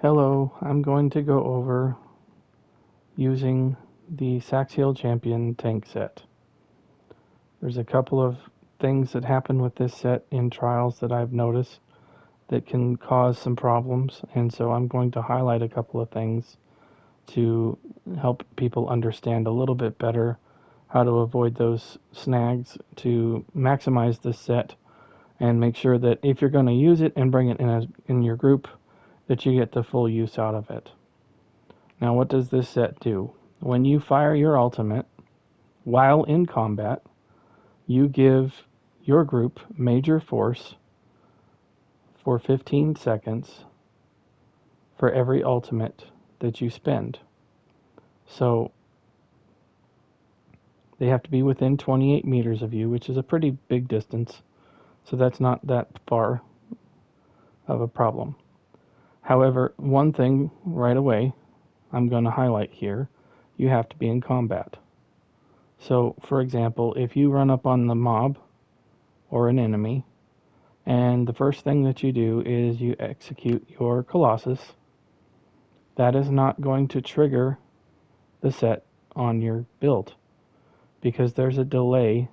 Hello, I'm going to go over using the Saxhleel Champion tank set. There's a couple of things that happen with this set in trials that I've noticed that can cause some problems, and so I'm going to highlight a couple of things to help people understand a little bit better how to avoid those snags to maximize this set and make sure that if you're going to use it and bring it in your group, that you get the full use out of it. Now, what does this set do? When you fire your ultimate while in combat, you give your group major force for 15 seconds for every ultimate that you spend. So they have to be within 28 meters of you, which is a pretty big distance. So that's not that far of a problem. However, one thing right away I'm going to highlight here, you have to be in combat. So, for example, if you run up on the mob or an enemy, and the first thing that you do is you execute your Colossus, that is not going to trigger the set on your build because there's a delay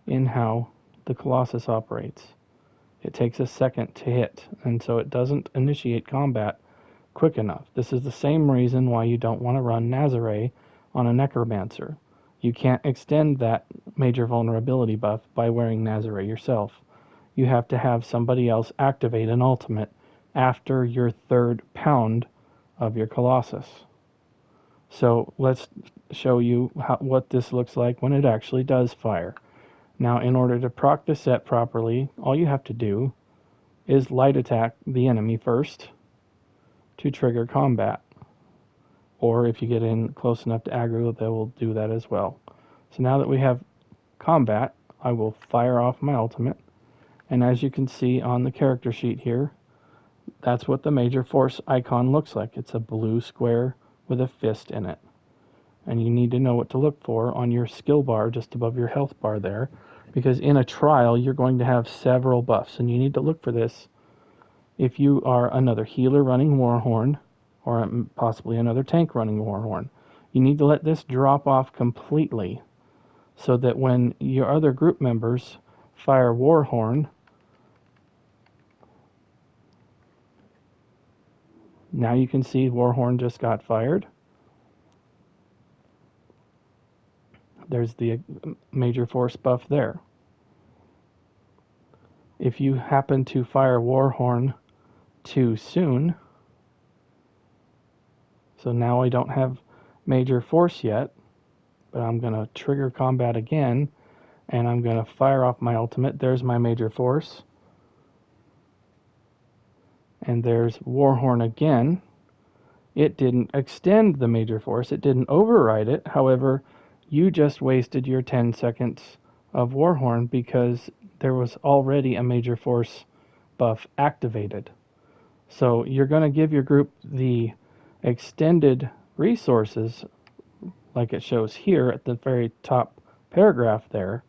in how the Colossus operates. It takes a second to hit, and so it doesn't initiate combat quick enough. This is the same reason why you don't want to run Nazare on a Necromancer. You can't extend that major vulnerability buff by wearing Nazare yourself. You have to have somebody else activate an ultimate after your third pound of your Colossus. So let's show you what this looks like when it actually does fire. Now, in order to proc the set properly, all you have to do is light attack the enemy first to trigger combat. Or if you get in close enough to aggro, they will do that as well. So now that we have combat, I will fire off my ultimate. And as you can see on the character sheet here, that's what the major force icon looks like. It's a blue square with a fist in it. And you need to know what to look for on your skill bar just above your health bar there, because in a trial you're going to have several buffs, and you need to look for this if you are another healer running Warhorn, or possibly another tank running Warhorn. You need to let this drop off completely so that when your other group members fire Warhorn, now you can see Warhorn just got fired. There's the major force buff there. If you happen to fire Warhorn too soon, so now I don't have major force yet, but I'm going to trigger combat again, and I'm going to fire off my ultimate. There's my major force. And there's Warhorn again. It didn't extend the major force. It didn't override it. However, you just wasted your 10 seconds of Warhorn because there was already a major force buff activated. So you're going to give your group the extended resources like it shows here at the very top paragraph there,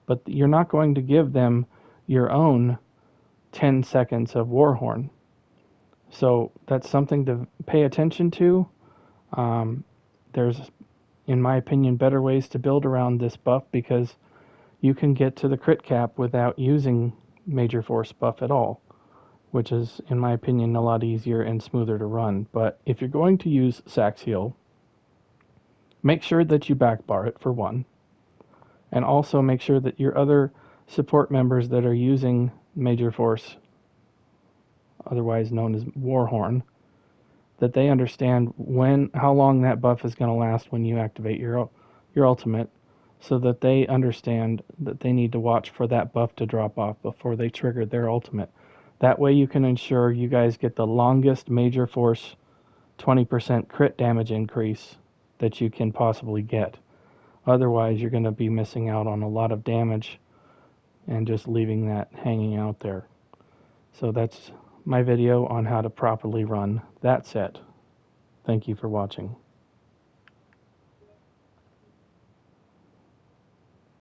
but you're not going to give them your own 10 seconds of Warhorn. So that's something to pay attention to. There's, in my opinion, better ways to build around this buff because you can get to the crit cap without using major force buff at all, which is, in my opinion, a lot easier and smoother to run. But if you're going to use Saxhleel, make sure that you backbar it for one, and also make sure that your other support members that are using major force, otherwise known as Warhorn, that they understand how long that buff is going to last when you activate your ultimate, so that they understand that they need to watch for that buff to drop off before they trigger their ultimate. That way you can ensure you guys get the longest major force 20% crit damage increase that you can possibly get. Otherwise, you're going to be missing out on a lot of damage and just leaving that hanging out there. So that's my video on how to properly run that set. Thank you for watching.